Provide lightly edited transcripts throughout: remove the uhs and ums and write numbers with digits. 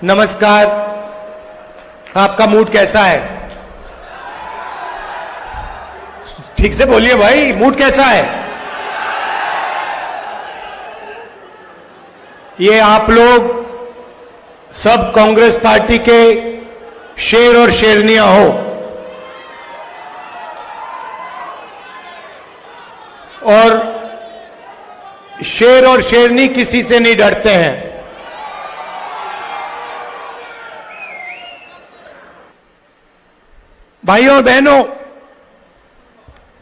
नमस्कार। आपका मूड कैसा है? ठीक से बोलिए भाई, मूड कैसा है? ये आप लोग सब कांग्रेस पार्टी के शेर और शेरनियां हो और शेर और शेरनी किसी से नहीं डरते हैं। भाइयों और बहनों,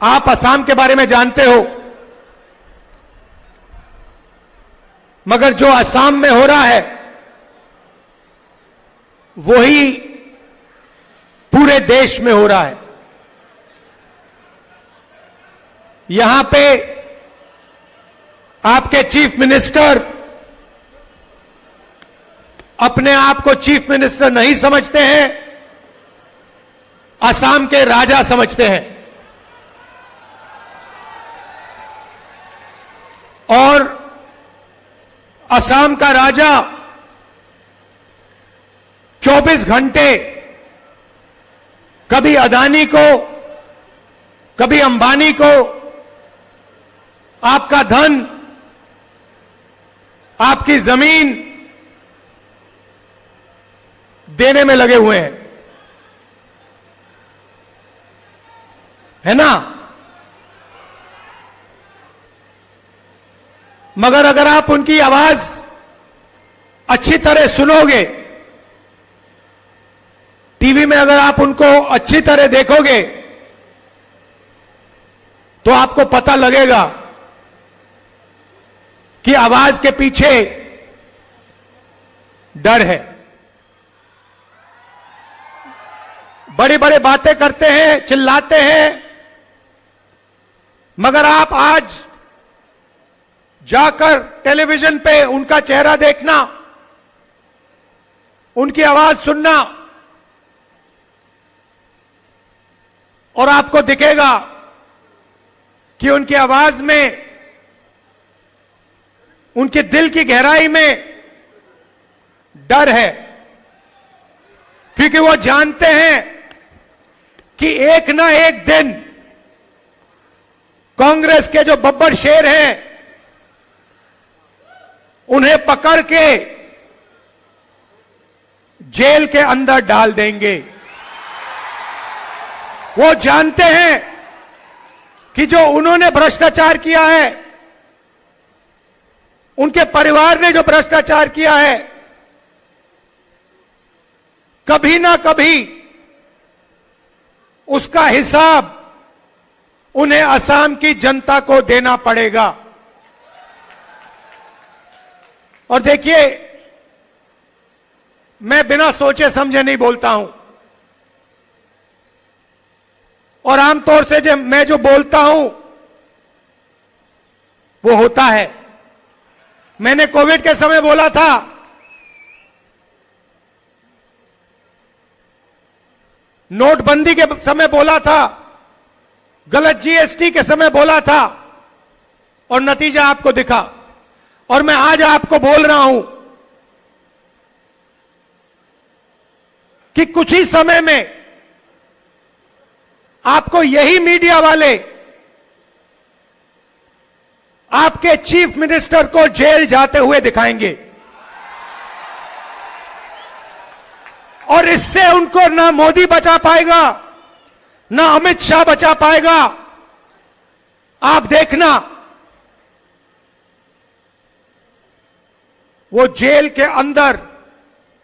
आप असम के बारे में जानते हो, मगर जो असम में हो रहा है वही पूरे देश में हो रहा है। यहां पे आपके चीफ मिनिस्टर अपने आप को चीफ मिनिस्टर नहीं समझते हैं, असम के राजा समझते हैं। और असम का राजा 24 घंटे कभी अदानी को, कभी अंबानी को आपका धन, आपकी जमीन देने में लगे हुए हैं, है ना? मगर अगर आप उनकी आवाज अच्छी तरह सुनोगे, टीवी में अगर आप उनको अच्छी तरह देखोगे, तो आपको पता लगेगा कि आवाज के पीछे डर है। बड़ी बड़ी बातें करते हैं, चिल्लाते हैं, मगर आप आज जाकर टेलीविजन पे उनका चेहरा देखना, उनकी आवाज सुनना, और आपको दिखेगा कि उनकी आवाज में, उनके दिल की गहराई में डर है। क्योंकि वो जानते हैं कि एक ना एक दिन कांग्रेस के जो बब्बर शेर हैं उन्हें पकड़ के जेल के अंदर डाल देंगे। वो जानते हैं कि जो उन्होंने भ्रष्टाचार किया है, उनके परिवार ने जो भ्रष्टाचार किया है, कभी ना कभी उसका हिसाब उन्हें असम की जनता को देना पड़ेगा। और देखिए, मैं बिना सोचे समझे नहीं बोलता हूं, और आमतौर से मैं जो बोलता हूं वो होता है। मैंने कोविड के समय बोला था, नोटबंदी के समय बोला था, गलत जीएसटी के समय बोला था, और नतीजा आपको दिखा। और मैं आज आपको बोल रहा हूं कि कुछ ही समय में आपको यही मीडिया वाले आपके चीफ मिनिस्टर को जेल जाते हुए दिखाएंगे, और इससे उनको ना मोदी बचा पाएगा, ना अमित शाह बचा पाएगा। आप देखना, वो जेल के अंदर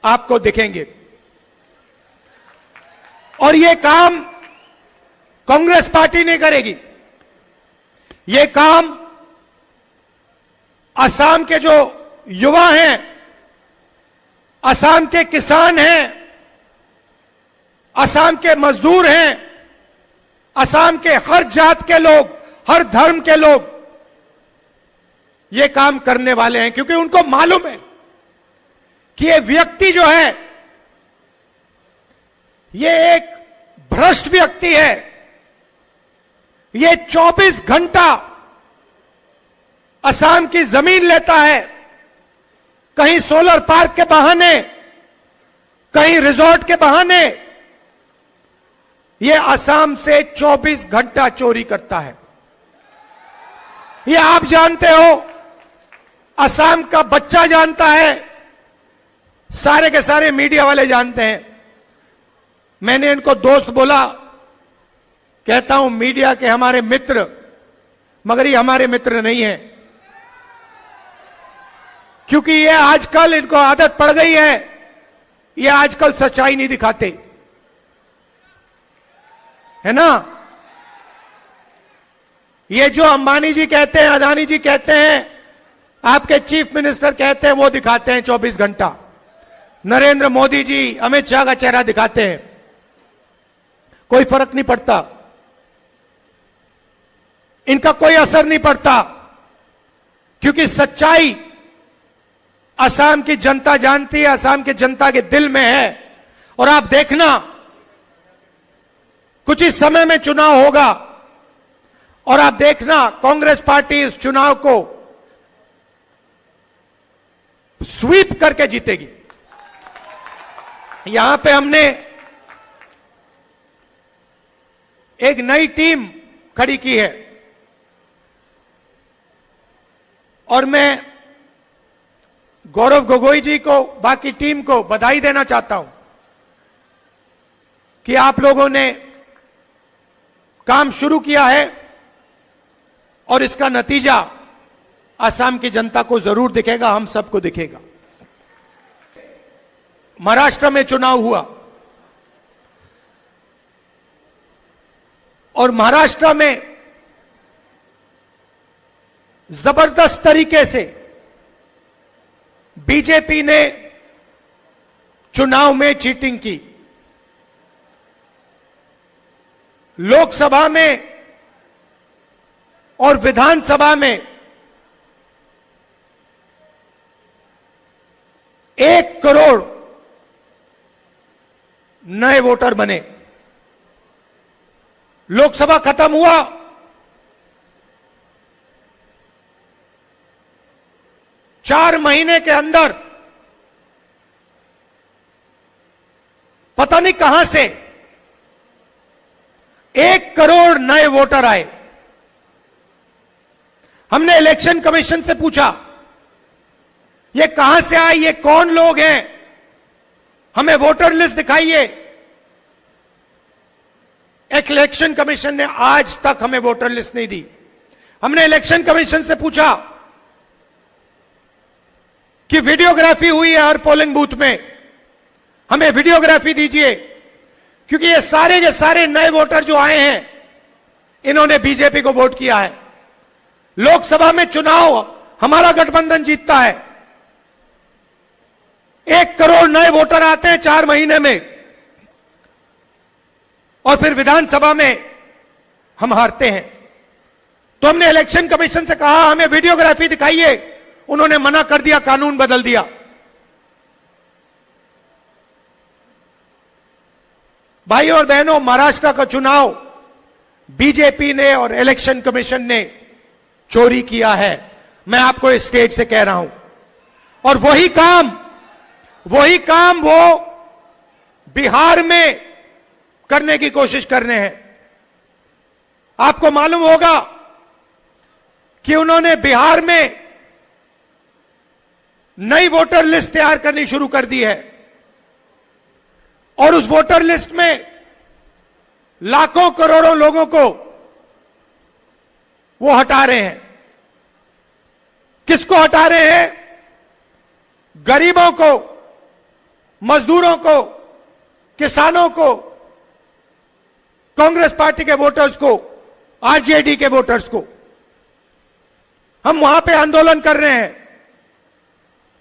आपको दिखेंगे। और ये काम कांग्रेस पार्टी नहीं करेगी, ये काम असम के जो युवा हैं, असम के किसान हैं, असम के मजदूर हैं, असम के हर जात के लोग, हर धर्म के लोग ये काम करने वाले हैं। क्योंकि उनको मालूम है कि ये व्यक्ति जो है, ये एक भ्रष्ट व्यक्ति है। ये 24 घंटा असम की जमीन लेता है, कहीं सोलर पार्क के बहाने कहीं रिजॉर्ट के बहाने ये असम से 24 घंटा चोरी करता है। ये आप जानते हो, असम का बच्चा जानता है, सारे के सारे मीडिया वाले जानते हैं। मैंने इनको दोस्त बोला, कहता हूं मीडिया के हमारे मित्र, मगर ये हमारे मित्र नहीं है, क्योंकि ये आजकल इनको आदत पड़ गई है, ये आजकल सच्चाई नहीं दिखाते, है ना। ये जो अंबानी जी कहते हैं, अदानी जी कहते हैं, आपके चीफ मिनिस्टर कहते हैं, वो दिखाते हैं 24 घंटा। नरेंद्र मोदी जी, अमित शाह का चेहरा दिखाते हैं, कोई फर्क नहीं पड़ता, इनका कोई असर नहीं पड़ता, क्योंकि सच्चाई असम की जनता जानती है, असम की जनता के दिल में है। और आप देखना, कुछ ही समय में चुनाव होगा और आप देखना कांग्रेस पार्टी इस चुनाव को स्वीप करके जीतेगी। यहां पे हमने एक नई टीम खड़ी की है और मैं गौरव गोगोई जी को, बाकी टीम को बधाई देना चाहता हूं कि आप लोगों ने काम शुरू किया है और इसका नतीजा असम की जनता को जरूर दिखेगा, हम सबको दिखेगा। महाराष्ट्र में चुनाव हुआ और महाराष्ट्र में जबरदस्त तरीके से बीजेपी ने चुनाव में चीटिंग की। लोकसभा में और विधानसभा में 1 करोड़ नए वोटर बने। लोकसभा खत्म हुआ, चार महीने के अंदर पता नहीं कहां से 1 करोड़ नए वोटर आए। हमने इलेक्शन कमीशन से पूछा, ये कहां से आए, ये कौन लोग हैं, हमें वोटर लिस्ट दिखाइए। इलेक्शन कमीशन ने आज तक हमें वोटर लिस्ट नहीं दी। हमने इलेक्शन कमीशन से पूछा कि वीडियोग्राफी हुई है हर पोलिंग बूथ में, हमें वीडियोग्राफी दीजिए, क्योंकि ये सारे के सारे नए वोटर जो आए हैं, इन्होंने बीजेपी को वोट किया है। लोकसभा में चुनाव हमारा गठबंधन जीतता है, 1 करोड़ नए वोटर आते हैं 4 महीने में, और फिर विधानसभा में हम हारते हैं। तो हमने इलेक्शन कमीशन से कहा हमें वीडियोग्राफी दिखाइए, उन्होंने मना कर दिया, कानून बदल दिया। भाइयों और बहनों, महाराष्ट्र का चुनाव बीजेपी ने और इलेक्शन कमीशन ने चोरी किया है, मैं आपको इस स्टेज से कह रहा हूं। और वही काम वो बिहार में करने की कोशिश कर रहे हैं। आपको मालूम होगा कि उन्होंने बिहार में नई वोटर लिस्ट तैयार करनी शुरू कर दी है और उस वोटर लिस्ट में लाखों करोड़ों लोगों को वो हटा रहे हैं। किसको हटा रहे हैं? गरीबों को, मजदूरों को, किसानों को, कांग्रेस पार्टी के वोटर्स को, आरजेडी के वोटर्स को। हम वहां पे आंदोलन कर रहे हैं,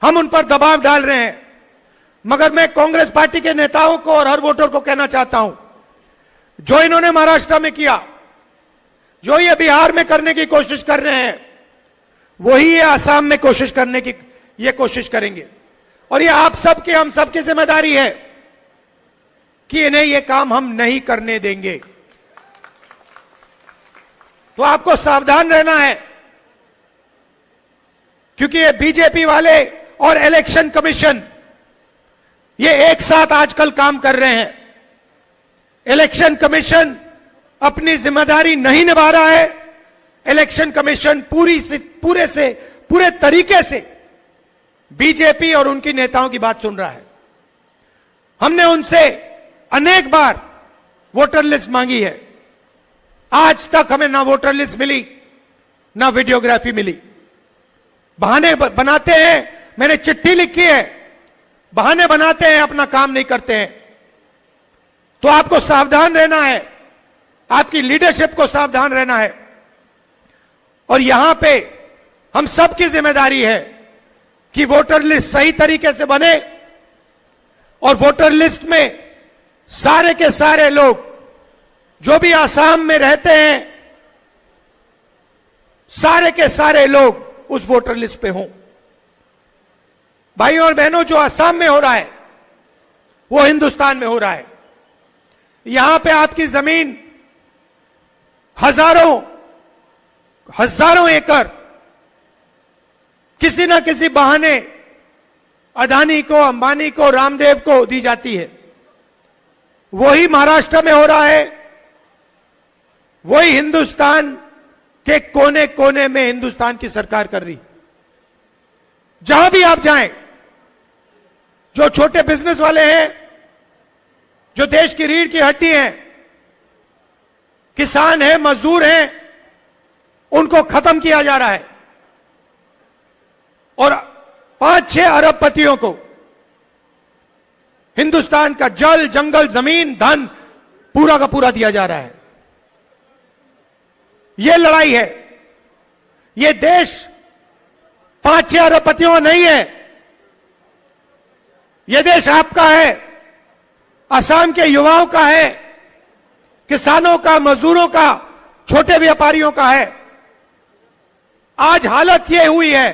हम उन पर दबाव डाल रहे हैं, मगर मैं कांग्रेस पार्टी के नेताओं को और हर वोटर को कहना चाहता हूं, जो इन्होंने महाराष्ट्र में किया, जो ये बिहार में करने की कोशिश कर रहे हैं, वही ये आसाम में कोशिश करने की ये कोशिश करेंगे। और ये आप सबकी, हम सबकी जिम्मेदारी है कि इन्हें ये काम हम नहीं करने देंगे। तो आपको सावधान रहना है, क्योंकि ये बीजेपी वाले और इलेक्शन कमीशन ये एक साथ आजकल काम कर रहे हैं। इलेक्शन कमीशन अपनी जिम्मेदारी नहीं निभा रहा है। इलेक्शन कमीशन पूरे तरीके से बीजेपी और उनकी नेताओं की बात सुन रहा है। हमने उनसे अनेक बार वोटर लिस्ट मांगी है, आज तक हमें ना वोटर लिस्ट मिली ना वीडियोग्राफी मिली। बहाने बनाते हैं, मैंने चिट्ठी लिखी है, बहाने बनाते हैं, अपना काम नहीं करते हैं। तो आपको सावधान रहना है, आपकी लीडरशिप को सावधान रहना है। और यहां पे हम सबकी जिम्मेदारी है कि वोटर लिस्ट सही तरीके से बने और वोटर लिस्ट में सारे के सारे लोग जो भी आसाम में रहते हैं, सारे के सारे लोग उस वोटर लिस्ट पे हों। भाइयों और बहनों, जो आसाम में हो रहा है वो हिंदुस्तान में हो रहा है। यहां पे आपकी जमीन हजारों एकड़ किसी ना किसी बहाने अदानी को, अंबानी को, रामदेव को दी जाती है। वही महाराष्ट्र में हो रहा है, वही हिंदुस्तान के कोने कोने में हिंदुस्तान की सरकार कर रही। जहां भी आप जाएं, जो छोटे बिजनेस वाले हैं, जो देश की रीढ़ की हड्डी हैं, किसान हैं, मजदूर हैं, उनको खत्म किया जा रहा है और 5-6 अरबपतियों को हिंदुस्तान का जल, जंगल, जमीन, धन पूरा का पूरा दिया जा रहा है। यह लड़ाई है। यह देश 5-6 अरबपतियों का नहीं है, यह देश आपका है, असम के युवाओं का है, किसानों का, मजदूरों का, छोटे व्यापारियों का है। आज हालत यह हुई है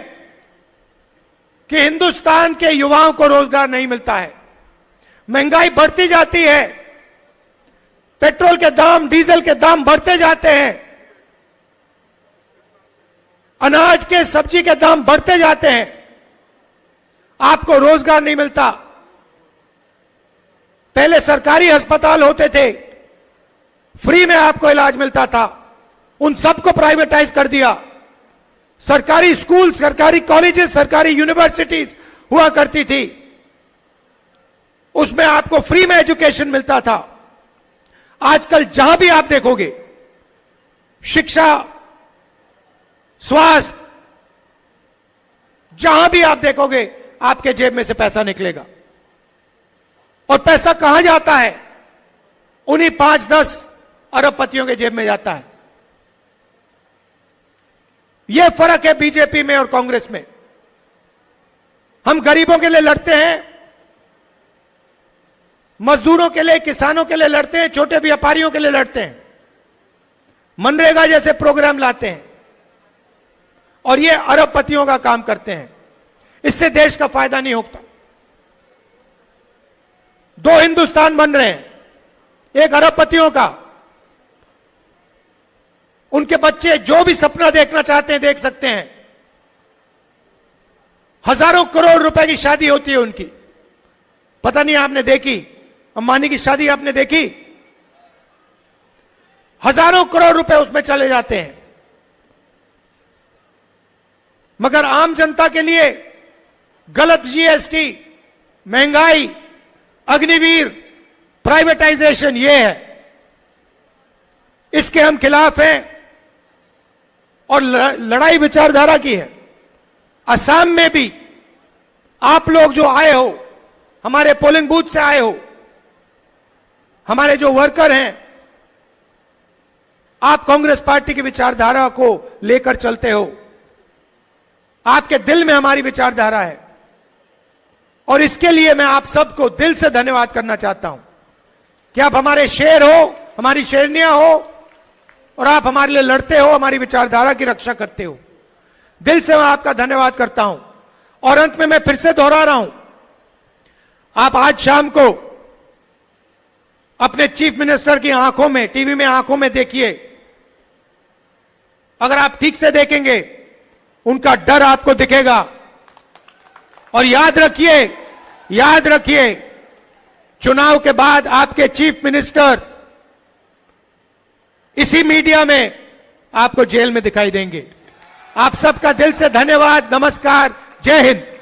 कि हिंदुस्तान के युवाओं को रोजगार नहीं मिलता है, महंगाई बढ़ती जाती है, पेट्रोल के दाम, डीजल के दाम बढ़ते जाते हैं, अनाज के, सब्जी के दाम बढ़ते जाते हैं, आपको रोजगार नहीं मिलता। पहले सरकारी अस्पताल होते थे, फ्री में आपको इलाज मिलता था, उन सबको प्राइवेटाइज कर दिया। सरकारी स्कूल, सरकारी कॉलेजेस, सरकारी यूनिवर्सिटीज हुआ करती थी, उसमें आपको फ्री में एजुकेशन मिलता था। आजकल जहां भी आप देखोगे, शिक्षा, स्वास्थ्य, जहां भी आप देखोगे, आपके जेब में से पैसा निकलेगा। और पैसा कहां जाता है? उन्हीं 5-10 अरबपतियों के जेब में जाता है। यह फर्क है बीजेपी में और कांग्रेस में। हम गरीबों के लिए लड़ते हैं, मजदूरों के लिए, किसानों के लिए लड़ते हैं, छोटे व्यापारियों के लिए लड़ते हैं, मनरेगा जैसे प्रोग्राम लाते हैं, और ये अरबपतियों का काम करते हैं। इससे देश का फायदा नहीं होता। 2 हिंदुस्तान बन रहे हैं, एक अरबपतियों का, उनके बच्चे जो भी सपना देखना चाहते हैं देख सकते हैं। हजारों करोड़ रुपए की शादी होती है उनकी, पता नहीं आपने देखी, अंबानी की शादी आपने देखी? हजारों करोड़ रुपए उसमें चले जाते हैं। मगर आम जनता के लिए गलत जीएसटी, महंगाई, अग्निवीर, प्राइवेटाइजेशन, ये है, इसके हम खिलाफ हैं और लड़ाई विचारधारा की है। असम में भी आप लोग जो आए हो, हमारे पोलिंग बूथ से आए हो, हमारे जो वर्कर हैं, आप कांग्रेस पार्टी की विचारधारा को लेकर चलते हो। आपके दिल में हमारी विचारधारा है और इसके लिए मैं आप सबको दिल से धन्यवाद करना चाहता हूं कि आप हमारे शेर हो, हमारी शेरनियां हो और आप हमारे लिए लड़ते हो, हमारी विचारधारा की रक्षा करते हो। दिल से मैं आपका धन्यवाद करता हूं। और अंत में मैं फिर से दोहरा रहा हूं, आप आज शाम को अपने चीफ मिनिस्टर की आंखों में, टीवी में आंखों में देखिए। अगर आप ठीक से देखेंगे, उनका डर आपको दिखेगा। और याद रखिए चुनाव के बाद आपके चीफ मिनिस्टर इसी मीडिया में आपको जेल में दिखाई देंगे। आप सबका दिल से धन्यवाद। नमस्कार। जय हिंद।